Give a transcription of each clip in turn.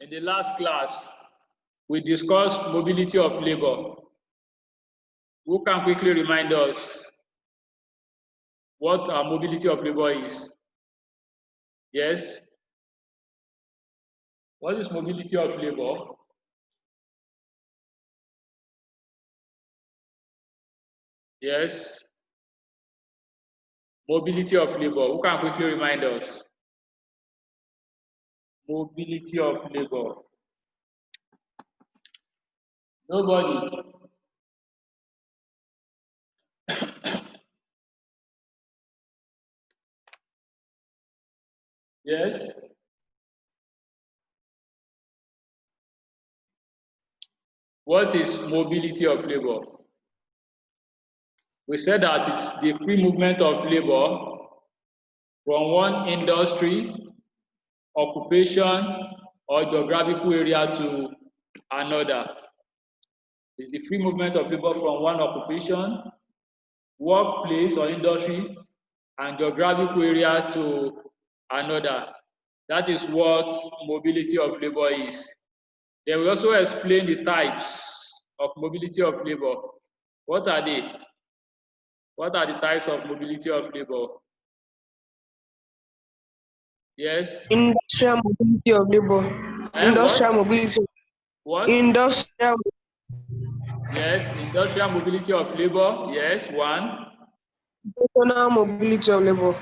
In the last class, we discussed mobility of labor. Who can quickly remind us what mobility of labor is? Yes? What is mobility of labor? Yes? Mobility of labor. Who can quickly remind us? Mobility of labor. Nobody. Yes? What is mobility of labor? We said that it's the free movement of labor from one industry, occupation, or geographical area to another. It's the free movement of labor from one occupation, workplace or industry, and geographical area to another. That is what mobility of labor is. Then we also explain the types of mobility of labor. What are they? What are the types of mobility of labor? Yes? Industrial mobility of labor. Industrial mobility. What? Industrial. Yes, industrial mobility of labor. Yes, one. Occupational mobility of labor.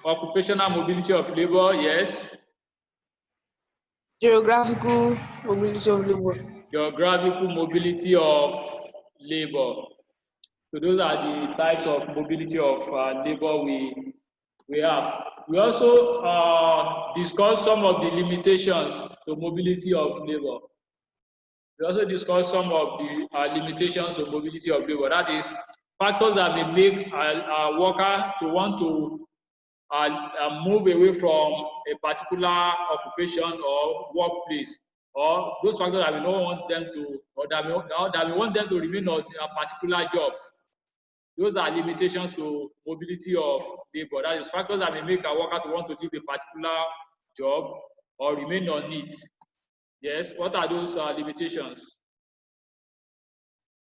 Occupational mobility of labor. Yes. Geographical mobility of labor. Geographical mobility of labor. So those are the types of mobility of labor we have. We also discuss some of the limitations to mobility of labor. We also discuss some of the limitations of mobility of labor. That is, factors that may make a worker to want to move away from a particular occupation or workplace, or those factors that we don't want them to, or that we want them to remain on a particular job. Those are limitations to mobility of labor. That is, factors that may make a worker to want to leave a particular job or remain on it. Yes, what are those limitations?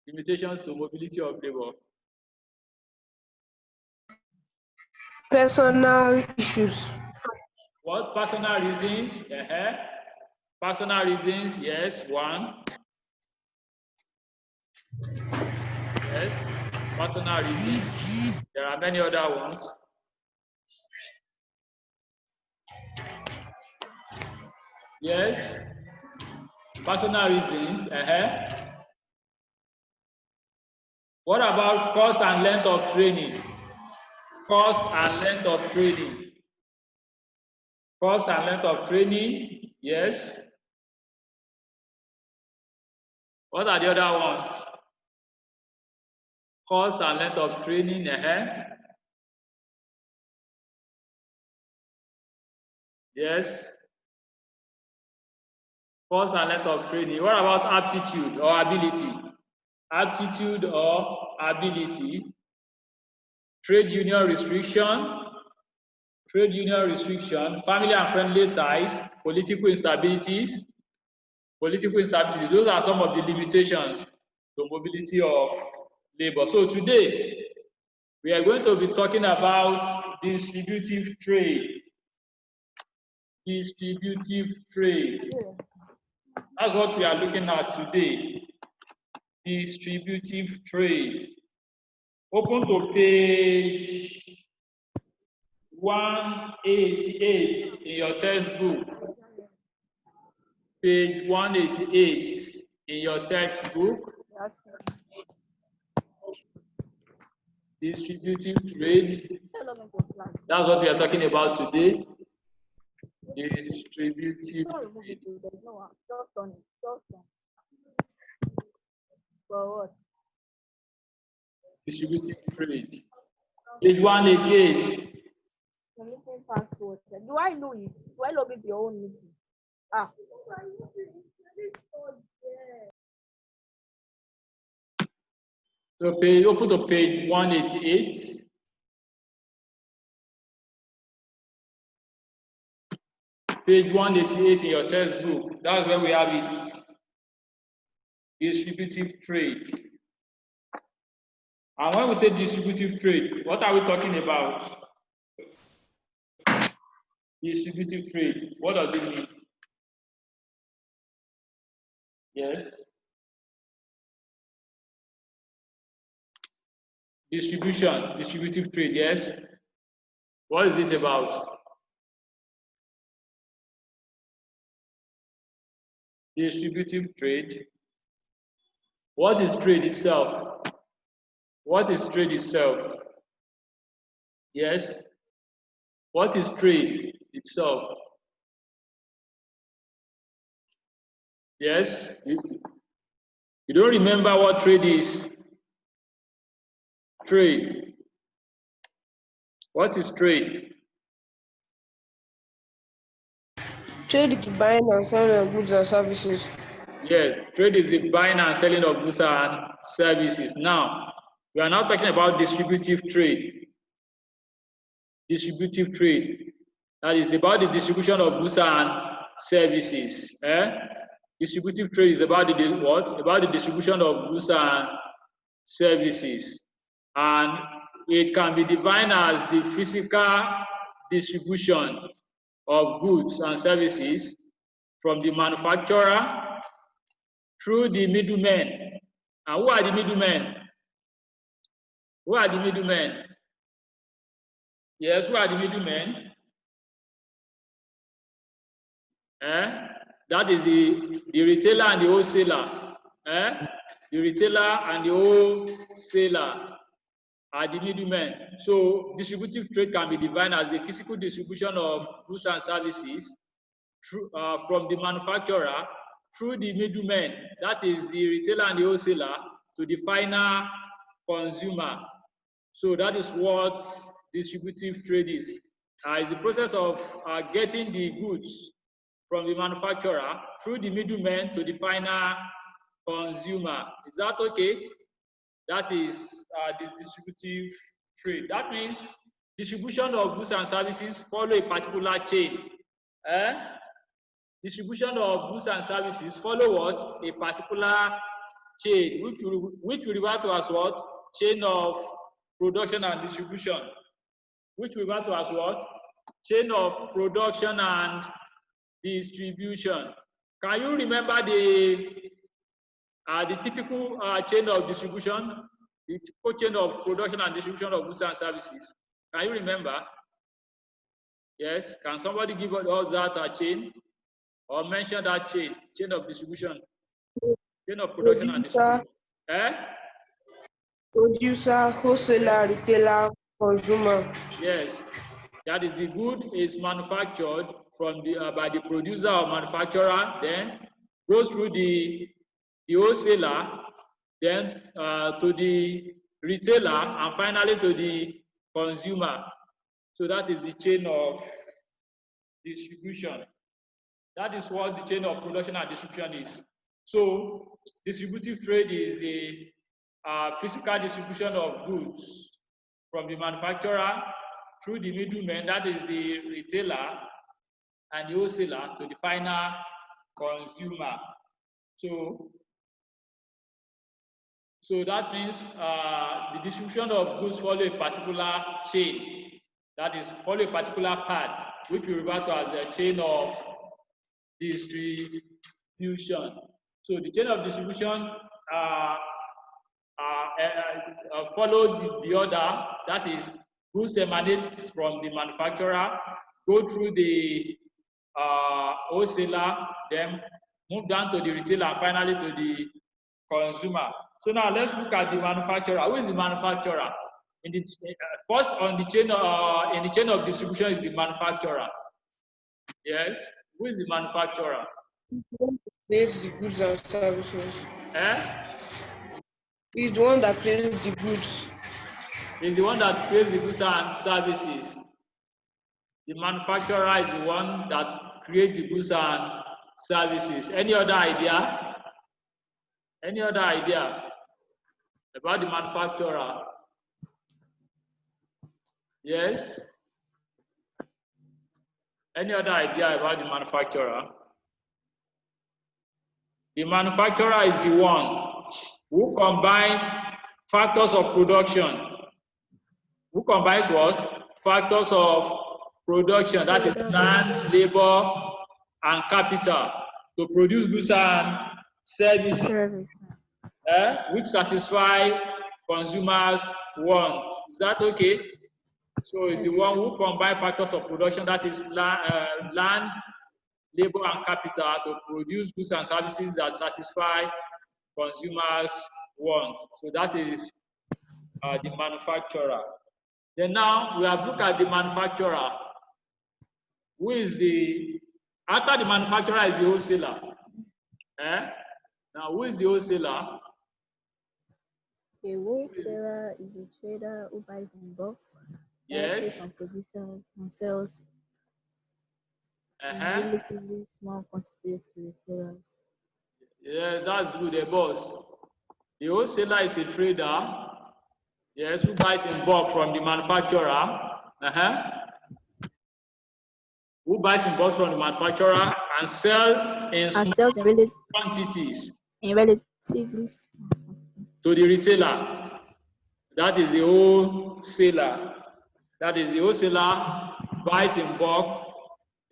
Limitations to mobility of labor. Personal issues. What? Personal reasons? Personal reasons, yes, one. Yes, personal reasons. There are many other ones. Yes, personal reasons. What about cost and length of training? Cost and length of training. Cost and length of training, yes. What are the other ones? Cost and length of training, yes. Cost and length of training. What about aptitude or ability? Aptitude or ability. Trade union restriction. Trade union restriction. Family and friendly ties. Political instabilities. Political instability. Those are some of the limitations to mobility of labor. So today, we are going to be talking about distributive trade. Distributive trade. That's what we are looking at today. Distributive trade. Open to page 188 in your textbook. Page 188 in your textbook. Distributive trade. That's what we are talking about today. Distributive trade. Distributive trade. Page 188. Do I know it? Do I log into your own meeting? So open to page 188. Page 188 in your textbook. That's where we have it. Distributive trade. And when we say distributive trade, what are we talking about? Distributive trade. What does it mean? Yes. Distributive trade, yes. What is it about? Distributive trade. What is trade itself? What is trade itself? Yes. What is trade itself? Yes. You don't remember what trade is? Trade. What is trade? Trade is buying and selling of goods and services. Yes, trade is the buying and selling of goods and services. Now, we are now talking about distributive trade. Distributive trade. That is about the distribution of goods and services. Distributive trade is about the what? About the distribution of goods and services. And it can be defined as the physical distribution of goods and services from the manufacturer through the middlemen. And who are the middlemen? Who are the middlemen? Yes, who are the middlemen? That is the retailer and the wholesaler. The retailer and the wholesaler are the middlemen. So distributive trade can be defined as the physical distribution of goods and services through, from the manufacturer through the middlemen, that is the retailer and the wholesaler, to the final consumer. So that is what distributive trade is. It's the process of getting the goods from the manufacturer through the middlemen to the final consumer. Is that okay? That is the distributive trade. That means distribution of goods and services follow a particular chain. Distribution of goods and services follow what? A particular chain, which we refer to as what? Chain of production and distribution. Which we refer to as what? Chain of production and distribution. Can you remember the typical chain of distribution, the typical chain of production and distribution of goods and services? Can you remember? Yes. Can somebody give us that chain or mention that chain of distribution, chain of production and distribution? Producer, wholesaler, retailer, consumer. Yes. That is, the good is manufactured from the by the producer or manufacturer, then goes through the wholesaler, then to the retailer, and finally to the consumer. So that is the chain of distribution. That is what the chain of production and distribution is. So distributive trade is a physical distribution of goods from the manufacturer through the middleman, that is the retailer and the wholesaler, to the final consumer. So that means the distribution of goods follow a particular chain, that is, follow a particular path, which we refer to as the chain of distribution. So the chain of distribution follow the order, that is, goods emanate from the manufacturer, go through the wholesaler, then move down to the retailer, and finally to the consumer. So now let's look at the manufacturer. Who is the manufacturer? In the first on the chain, in the chain of distribution is the manufacturer. Yes. Who is the manufacturer? Creates the goods and services. He's the one that creates the goods. He's the one that creates the goods and services. The manufacturer is the one that creates the goods and services. Any other idea? Any other idea about the manufacturer? Yes? Any other idea about the manufacturer? The manufacturer is the one who combines factors of production. Who combines what? Factors of production, that is land, labor, and capital, to produce goods and services, which satisfy consumers' wants. Is that okay? So it's the one who combines factors of production, that is land, labor, and capital, to produce goods and services that satisfy consumers' wants. So that is the manufacturer. Then now we have looked at the manufacturer. Who is after the manufacturer is the wholesaler. Now who is the wholesaler? A wholesaler is a trader who buys in bulk, from producers and sells in relatively small quantities to retailers. Yeah, that's good, boss. The wholesaler is a trader, who buys in bulk from the manufacturer. Who buys in bulk from the manufacturer and sells in small quantities to the retailer. That is the wholesaler. That is the wholesaler buys in bulk.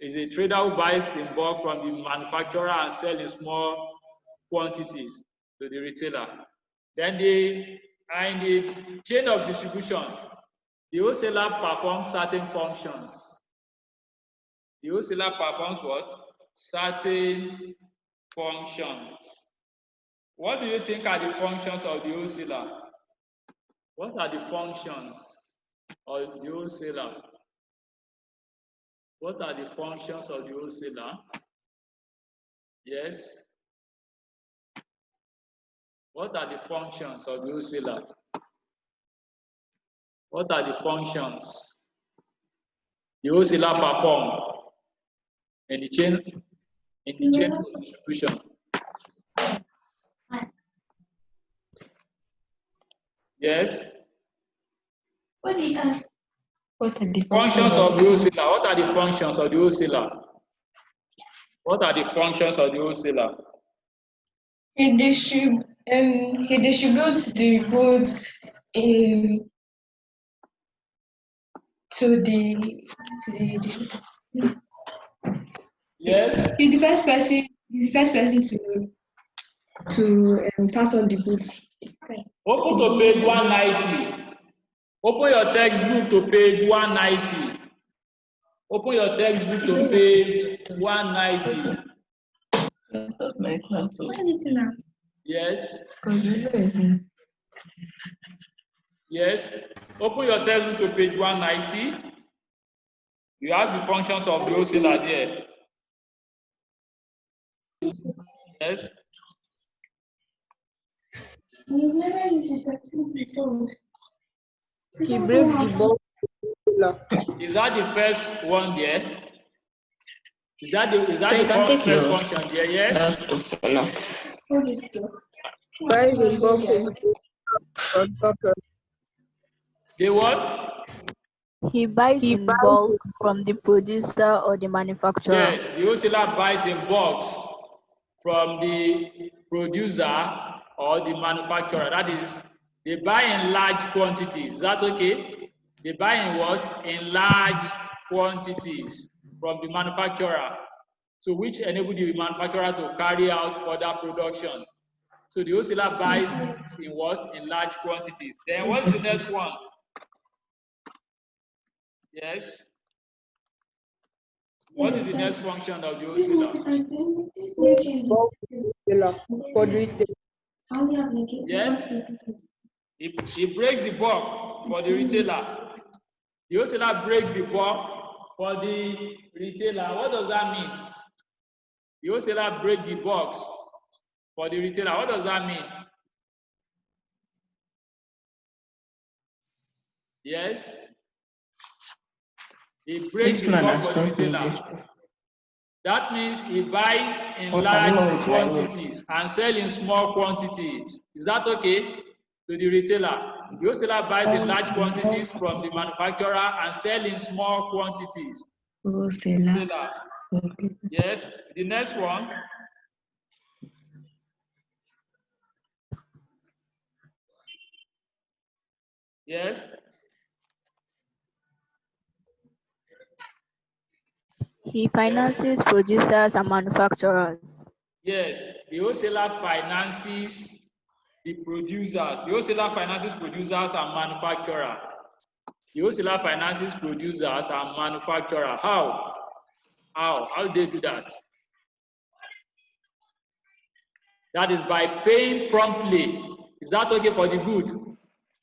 Is a trader who buys in bulk from the manufacturer and sells in small quantities to the retailer. Then in the chain of distribution, the wholesaler performs certain functions. The wholesaler performs what? Certain functions. What do you think are the functions of the wholesaler? What are the functions of the wholesaler? What are the functions of the wholesaler? Yes. What are the functions of the wholesaler? What are the functions the wholesaler perform in the chain of distribution? Yes. What do you ask? What are the Functions of the wholesaler? What are the functions of the wholesaler? What are the functions of the wholesaler? He distributes the goods to the Yes. He's the first person. He's the first person to pass on the goods. Okay. Open to page 190. Open your textbook to page 190. Open your textbook to page 190. Stop my class. What is it now? Yes. Yes. Open your textbook to page 190. You have the functions of the wholesaler there. Yes. He breaks the bulk. Is that the first one there? Is that the first function there? Yes. Buys in bulk. The what? He buys in bulk from the producer or the manufacturer. Yes, the wholesaler buys in bulk from the producer or the manufacturer. That is, they buy in large quantities. Is that okay? They buy in what? In large quantities from the manufacturer. So which enable the manufacturer to carry out further production. So the wholesaler buys in what? In large quantities. Then what's the next one? Yes. What is the next function of the wholesaler? For retail. Yes. He breaks the bulk for the retailer. The wholesaler breaks the bulk for the retailer. What does that mean? The wholesaler breaks the bulk for the retailer. What does that mean? Yes. He breaks the bulk for the retailer. That means he buys in large quantities and sells in small quantities. Is that okay? To the retailer. The wholesaler buys in large quantities from the manufacturer and sells in small quantities Wholesaler. Yes. The next one. Yes. He finances producers and manufacturers. Yes. The wholesaler finances the producers. The wholesaler finances producers and manufacturer. The wholesaler finances producers and manufacturer. How? How do they do that? That is by paying promptly. Is that okay for the good?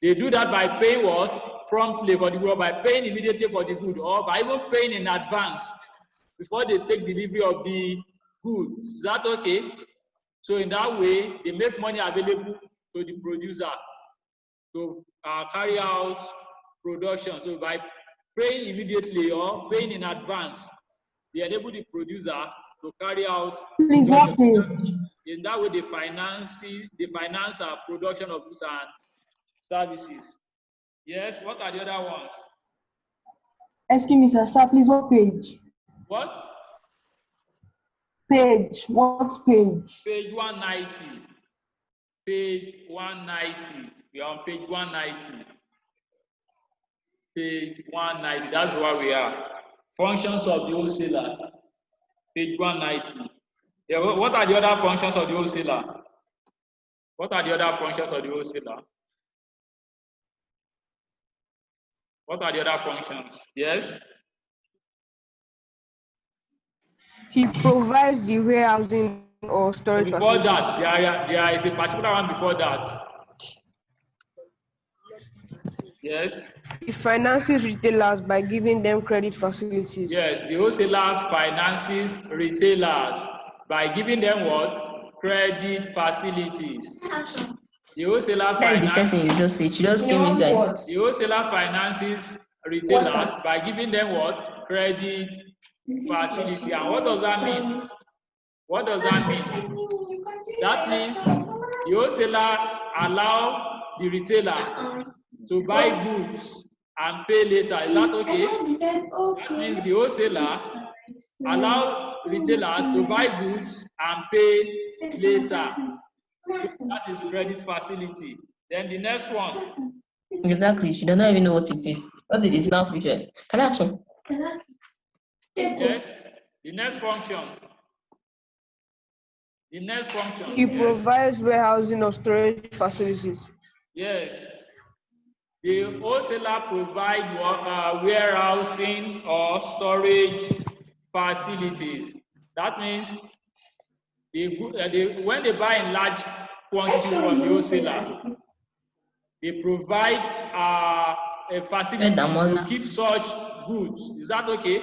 They do that by paying what? Promptly for the good, or by paying immediately for the good, or by even paying in advance before they take delivery of the good. Is that okay? So in that way, they make money available to the producer to carry out production. So by paying immediately or paying in advance, they enable the producer to carry out production. In that way, they finance our production of goods and services. Yes, what are the other ones? Excuse me, sir, please, what page? What? Page, what page? Page 190. Page 190. We are on page 190. Page 190. That's where we are. Functions of the wholesaler. Page 190. Yeah, what are the other functions of the wholesaler? What are the other functions of the wholesaler? What are the other functions? Yes? He provides the warehousing or storage Before facilities. that, there is a particular one before that. Yes? He finances retailers by giving them credit facilities. Yes, the wholesaler finances retailers by giving them what? Credit facilities. The wholesaler That is the first thing you just said. She just came inside. The wholesaler finances retailers by giving them what? Credit facility. And what does that mean? What does that mean? That means the wholesaler allow the retailer to buy goods and pay later. Is that okay? That means the wholesaler allow retailers to buy goods and pay later. So that is credit facility. Then the next one. Exactly. She does not even know what it is. What it is now, future. Can I have some? Yes. The next function. The next function. He provides warehousing or storage facilities. Yes. The wholesaler provide warehousing or storage facilities. That means when they buy in large quantities from the wholesaler, they provide a facility to keep such goods. Is that okay?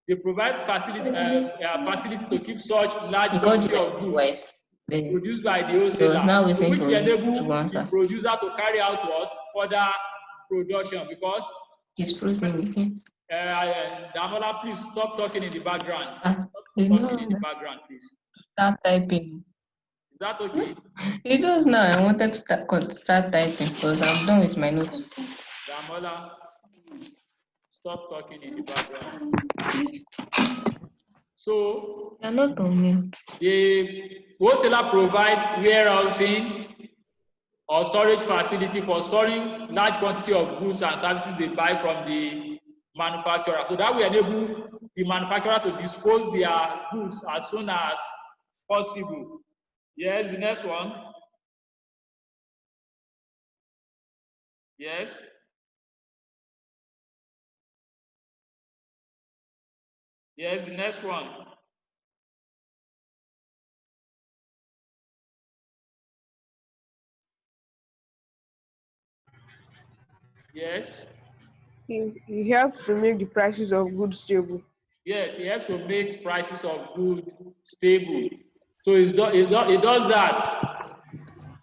They provide facility to keep such large quantity of goods produced by the wholesaler, which will enable the producer to carry out what? Further production, because it's frozen. Damola, please stop talking in the background. Stop talking in the background, please. Start typing. Is that okay? It was now. I wanted to start typing because I'm done with my notes. Damola, stop talking in the background. So, you're not on mute. The wholesaler provides warehousing or storage facility for storing large quantity of goods and services they buy from the manufacturer. So that will enable the manufacturer to dispose their goods as soon as possible. Yes, the next one. Yes. Yes, the next one. Yes. He helps to make the prices of goods stable. Yes, he helps to make prices of goods stable. So it does that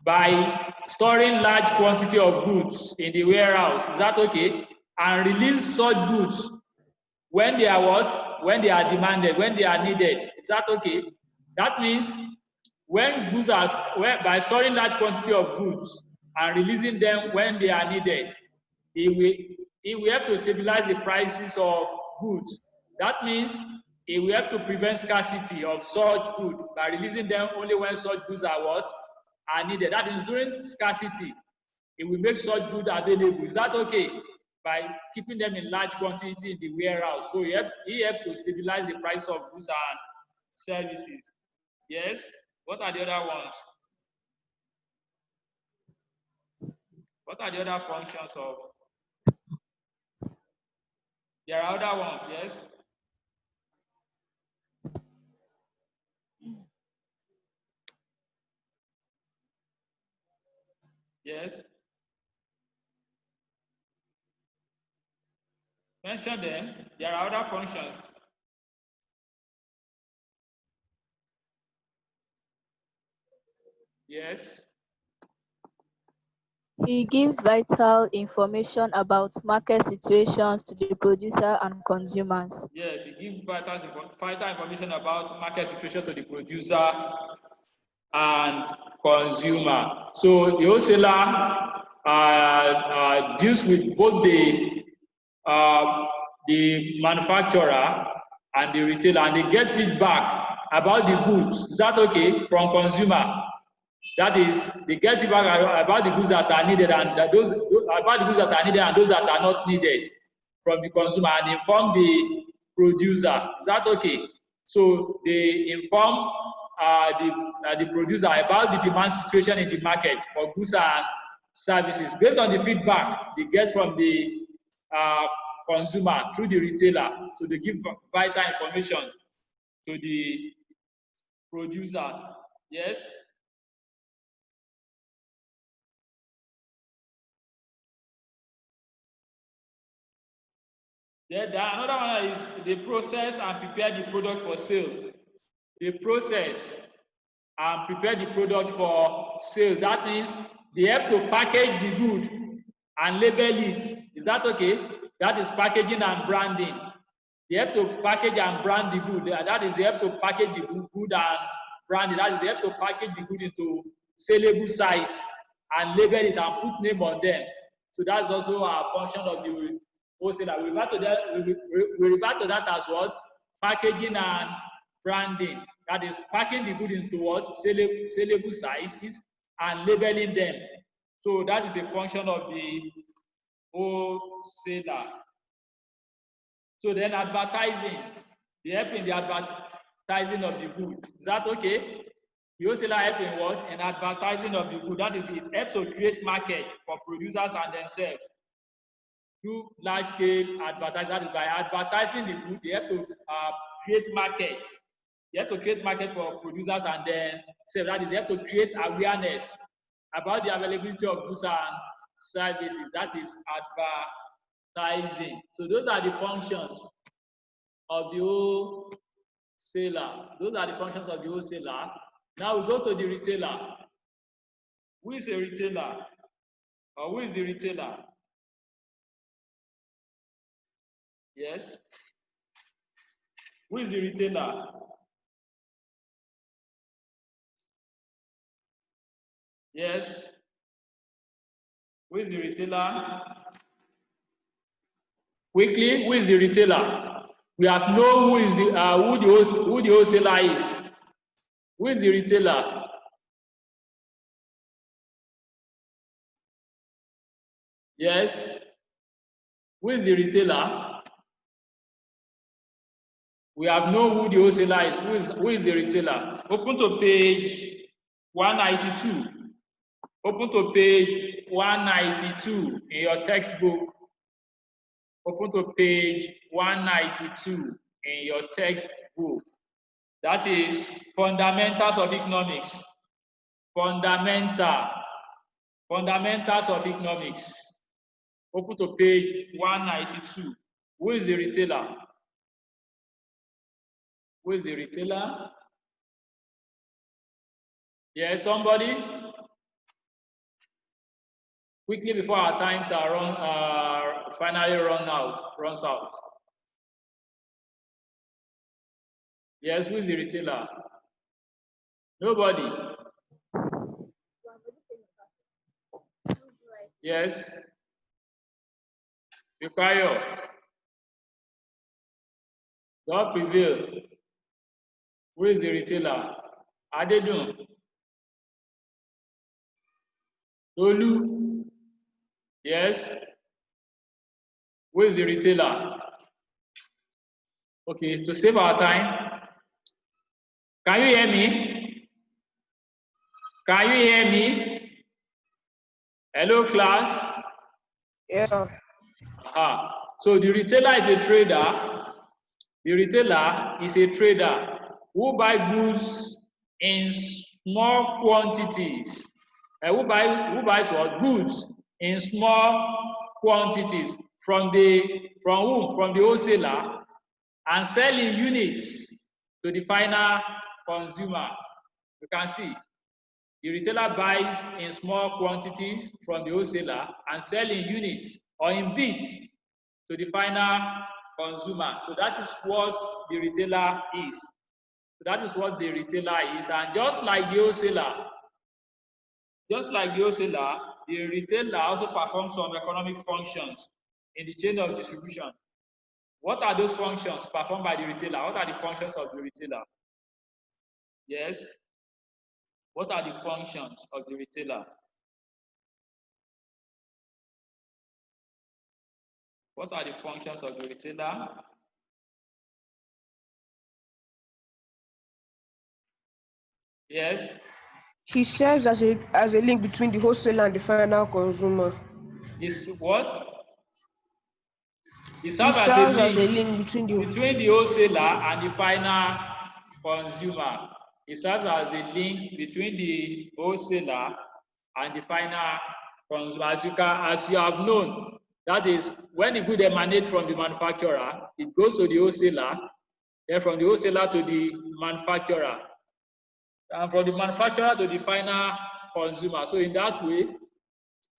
by storing large quantity of goods in the warehouse. Is that okay? And release such goods when they are what? When they are demanded, when they are needed. Is that okay? That means when goods are by storing large quantity of goods and releasing them when they are needed, it will help to stabilize the prices of goods That means it will help to prevent scarcity of such goods by releasing them only when such goods are what? Are needed. That is, during scarcity, it will make such goods available. Is that okay? By keeping them in large quantity in the warehouse. So it helps to stabilize the price of goods and services. Yes? What are the other ones? What are the other functions of? There are other ones, yes? Yes? Mention them. There are other functions. Yes? He gives vital information about market situations to the producer and consumers. Yes, he gives vital information about market situation to the producer and consumer. So the wholesaler deals with both the manufacturer and the retailer, and they get feedback about the goods. Is that okay? From consumer. That is, they get feedback about the goods that are needed and those about the goods that are needed and those that are not needed from the consumer, and inform the producer. Is that okay? So they inform the producer about the demand situation in the market for goods and services based on the feedback they get from the consumer through the retailer. So they give vital information to the producer. Yes. Then another one is they process and prepare the product for sale. They process and prepare the product for sale. That means they have to package the good and label it. Is that okay? That is packaging and branding. They have to package and brand the good. That is, they have to package the good and brand it. That is, they have to package the good into saleable size and label it and put name on them. So that's also a function of the wholesaler. We refer to that as what? Packaging and branding. That is, packing the good into what? Saleable sizes and labeling them. So that is a function of the wholesaler. So then advertising, they help in the advertising of the good. Is that okay? The wholesaler help in what? In advertising of the good. That is, it helps to create market for producers and themselves. Do large scale advertising. That is, by advertising the good, they have to create markets. They have to create market for producers and then sell. That is, they have to create awareness about the availability of goods and services. That is advertising. So those are the functions of the wholesaler. Those are the functions of the wholesaler. Now we go to the retailer. Who is a retailer? Or who is the retailer? Yes. Who is the retailer? Yes. Who is the retailer? Quickly, who is the retailer? We have known who is who the wholesaler is. Who is the retailer? Yes. Who is the retailer? We have known who the wholesaler is. Who is the retailer? Open to page 192. Open to page 192 in your textbook. Open to page 192 in your textbook. That is Fundamentals of Economics. Fundamentals of Economics. Open to page 192. Who is the retailer? Who is the retailer? Yes, somebody? Quickly before our times are finally runs out. Yes, who is the retailer? Nobody. Yes. Bukayo. God prevail. Who is the retailer? Adedun. Tolu. Yes. Who is the retailer? Okay, to save our time. Can you hear me? Can you hear me? Hello, class. Yeah. So the retailer is a trader. The retailer is a trader who buys goods in small quantities. Who buys what? Goods in small quantities from whom? From the wholesaler, and sell in units to the final consumer. You can see the retailer buys in small quantities from the wholesaler and sell in units or in bits to the final consumer. So that is what the retailer is. So that is what the retailer is. And just like the wholesaler, the retailer also performs some economic functions in the chain of distribution. What are those functions performed by the retailer? What are the functions of the retailer? Yes. What are the functions of the retailer? What are the functions of the retailer? Yes. He serves as a link between the wholesaler and the final consumer. Is what? It He serves serves as a as the link link between the wholesaler and the final consumer. It serves as a link between the wholesaler and the final consumer. As you have known, that is when the good emanates from the manufacturer, it goes to the wholesaler, then from the wholesaler to the manufacturer, and from the manufacturer to the final consumer. So in that way,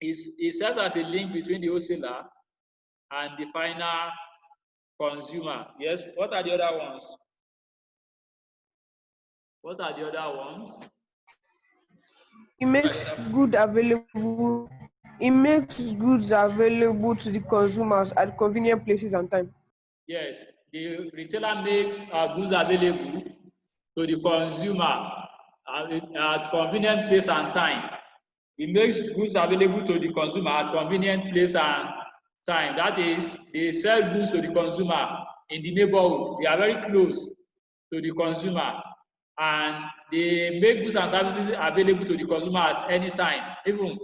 it serves as a link between the wholesaler and the final consumer. Yes, what are the other ones? What are the other ones? It makes goods available to the consumers at convenient places and time. Yes, the retailer makes goods available to the consumer at convenient place and time. It makes goods available to the consumer at convenient place and time. That is, they sell goods to the consumer in the neighborhood. They are very close to the consumer, and they make goods and services available to the consumer at any time, even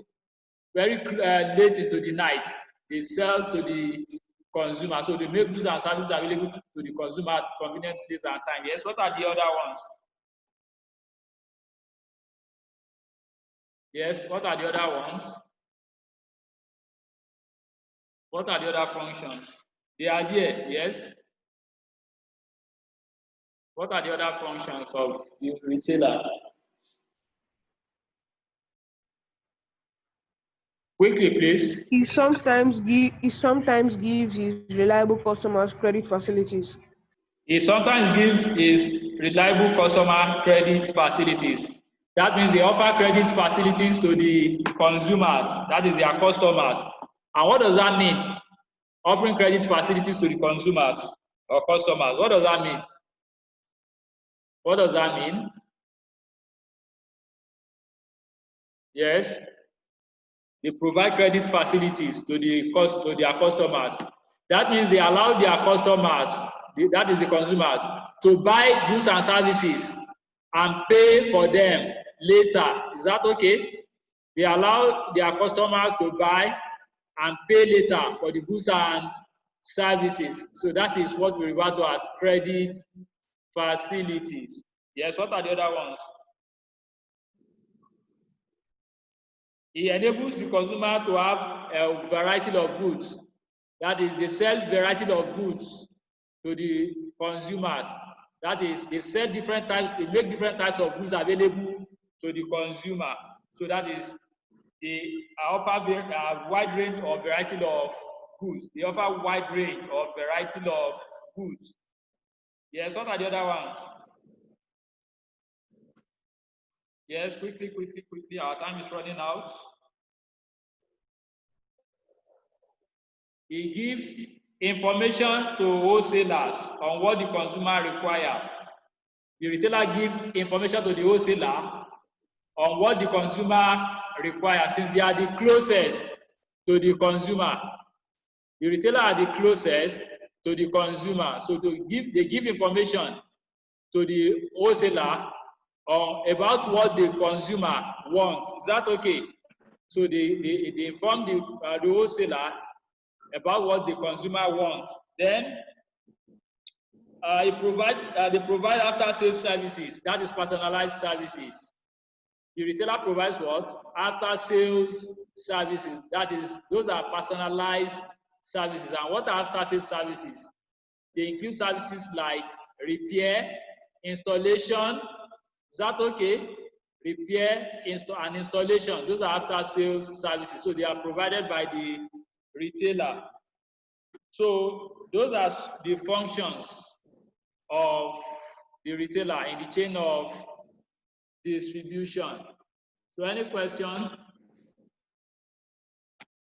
very late into the night. They sell to the consumer. So they make goods and services available to the consumer at convenient place and time. Yes, what are the other ones? Yes, what are the other ones? What are the other functions? They are there, yes. What are the other functions of the retailer? Quickly, please. He sometimes gives his reliable customers credit facilities. He sometimes gives his reliable customer credit facilities. That means they offer credit facilities to the consumers, that is their customers. And what does that mean? Offering credit facilities to the consumers or customers. What does that mean? What does that mean? Yes. They provide credit facilities to their customers. That means they allow their customers, that is the consumers, to buy goods and services and pay for them later. Is that okay? They allow their customers to buy and pay later for the goods and services. So that is what we refer to as credit facilities. Yes, what are the other ones? It enables the consumer to have a variety of goods. That is, they sell variety of goods to the consumers. That is, they sell different types, they make different types of goods available to the consumer. So that is, they offer a wide range of variety of goods. They offer wide range of variety of goods. Yes, what are the other ones? Yes, quickly. Our time is running information to wholesalers on what the consumer require. The retailer give information to the wholesaler on what the consumer requires, since they are the closest to the consumer. The retailer are the closest to the consumer, so they give information to the wholesaler about what the consumer wants. Is that okay? So they inform the wholesaler about what the consumer wants. Then they provide after sales services. That is personalized services. The retailer provides what? After sales services. Those are personalized services. And what are after sales services? They include services like repair, installation. Is that okay? Repair, and installation. Those are after sales services. So they are provided by the retailer. So those are the functions of the retailer in the chain of distribution. So any question?